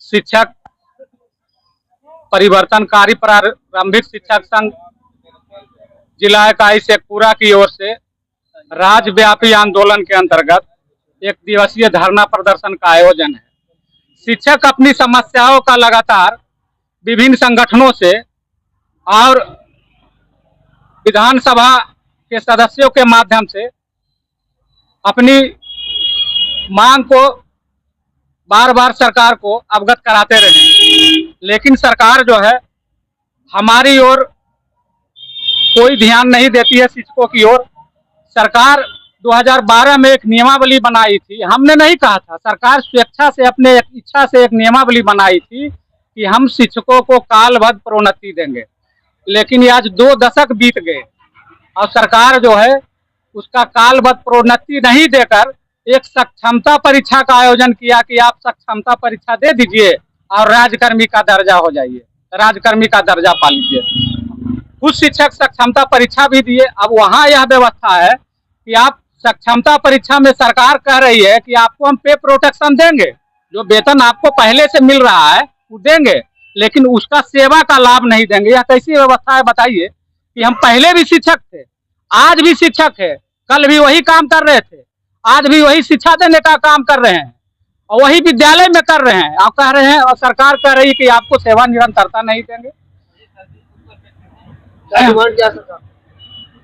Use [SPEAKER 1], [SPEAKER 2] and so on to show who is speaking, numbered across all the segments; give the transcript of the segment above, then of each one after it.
[SPEAKER 1] शिक्षक परिवर्तनकारी प्रारंभिक शिक्षक संघ जिला इकाई शेखपुरा की ओर से राज्यव्यापी आंदोलन के अंतर्गत एक दिवसीय धरना प्रदर्शन का आयोजन है। शिक्षक अपनी समस्याओं का लगातार विभिन्न संगठनों से और विधानसभा के सदस्यों के माध्यम से अपनी मांग को बार बार सरकार को अवगत कराते रहे, लेकिन सरकार जो है हमारी ओर कोई ध्यान नहीं देती है। शिक्षकों की ओर सरकार 2012 में एक नियमावली बनाई थी। हमने नहीं कहा था, सरकार स्वेच्छा से अपने इच्छा से एक नियमावली बनाई थी कि हम शिक्षकों को कालबद्ध प्रोन्नति देंगे, लेकिन आज 2 दशक बीत गए और सरकार जो है उसका कालबद्ध प्रोन्नति नहीं देकर एक सक्षमता परीक्षा का आयोजन किया कि आप सक्षमता परीक्षा दे दीजिए और राजकर्मी का दर्जा हो जाइए, राजकर्मी का दर्जा पा लीजिए। कुछ शिक्षक सक्षमता परीक्षा भी दिए। अब वहाँ यह व्यवस्था है कि आप सक्षमता परीक्षा में सरकार कह रही है कि आपको हम पे प्रोटेक्शन देंगे, जो वेतन आपको पहले से मिल रहा है वो देंगे, लेकिन उसका सेवा का लाभ नहीं देंगे। यह कैसी व्यवस्था है बताइए कि हम पहले भी शिक्षक थे, आज भी शिक्षक है, कल भी वही काम कर रहे थे, आज भी वही शिक्षा देने का काम कर रहे हैं और वही विद्यालय में कर रहे हैं और कह रहे हैं और सरकार कह रही है कि आपको सेवा निरंतरता नहीं देंगे।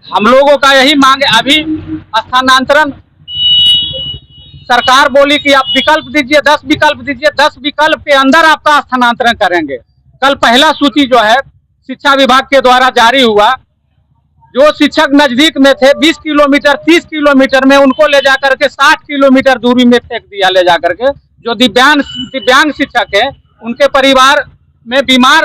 [SPEAKER 1] हम लोगों का यही मांग है। अभी स्थानांतरण सरकार बोली कि आप विकल्प दीजिए, 10 विकल्प दीजिए, 10 विकल्प के अंदर आपका स्थानांतरण करेंगे। कल पहला सूची जो है शिक्षा विभाग के द्वारा जारी हुआ, जो शिक्षक नजदीक में थे 20 किलोमीटर 30 किलोमीटर में, उनको ले जाकर के 60 किलोमीटर दूरी में फेंक दिया ले जाकर के। जो दिव्यांग शिक्षक है, उनके परिवार में बीमार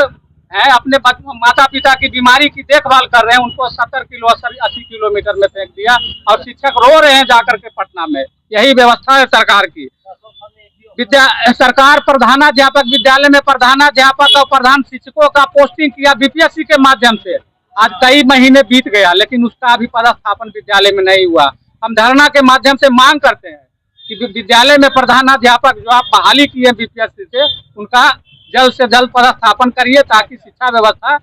[SPEAKER 1] है, अपने माता पिता की बीमारी की देखभाल कर रहे हैं, उनको 70-80 किलोमीटर में फेंक दिया और शिक्षक रो रहे हैं जाकर के पटना में। यही व्यवस्था है सरकार की। सरकार प्रधानाध्यापक विद्यालय में प्रधानाध्यापक और प्रधान शिक्षकों का पोस्टिंग किया बीपीएससी के माध्यम से। आज कई महीने बीत गया, लेकिन उसका अभी पदस्थापन विद्यालय में नहीं हुआ। हम धरना के माध्यम से मांग करते हैं कि विद्यालय में प्रधानाध्यापक जो आप बहाली किए बीपीएससी से, उनका जल्द से जल्द पदस्थापन करिए ताकि शिक्षा व्यवस्था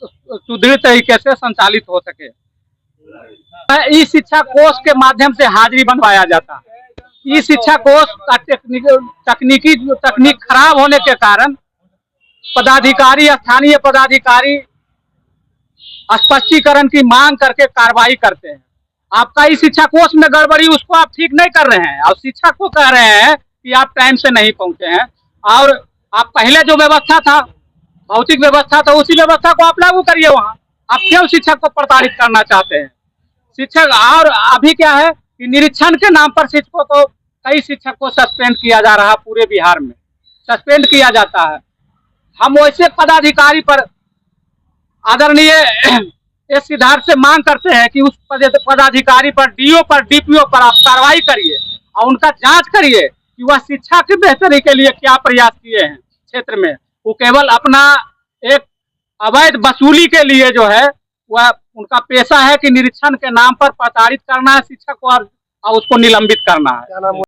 [SPEAKER 1] सुदृढ़ तरीके से संचालित हो सके। ई शिक्षा कोष के माध्यम से हाजिरी बनवाया जाता है। ई शिक्षा कोष का तकनीक खराब होने के कारण पदाधिकारी, स्थानीय पदाधिकारी स्पष्टीकरण की मांग करके कार्रवाई करते हैं। आपका ई शिक्षा कोष में गड़बड़ी, उसको आप ठीक नहीं कर रहे हैं और शिक्षक को कह रहे हैं कि आप टाइम से नहीं पहुंचे हैं। और आप पहले जो व्यवस्था था, भौतिक व्यवस्था था, उसी व्यवस्था को आप लागू करिए वहाँ। आप क्यों शिक्षक को प्रताड़ित करना चाहते हैं? शिक्षक और अभी क्या है कि निरीक्षण के नाम पर शिक्षकों को, कई शिक्षक को सस्पेंड किया जा रहा है, पूरे बिहार में सस्पेंड किया जाता है। हम वैसे पदाधिकारी पर आदरणीय एस सिद्धार्थ से मांग करते हैं कि उस पदाधिकारी पर, डीओ पर, डीपीओ पर आप कार्रवाई करिए और उनका जांच करिए कि वह शिक्षा की बेहतरी के लिए क्या प्रयास किए हैं क्षेत्र में। वो केवल अपना एक अवैध वसूली के लिए जो है वह उनका पेशा है कि निरीक्षण के नाम पर प्रताड़ित करना है शिक्षक को और उसको निलंबित करना है।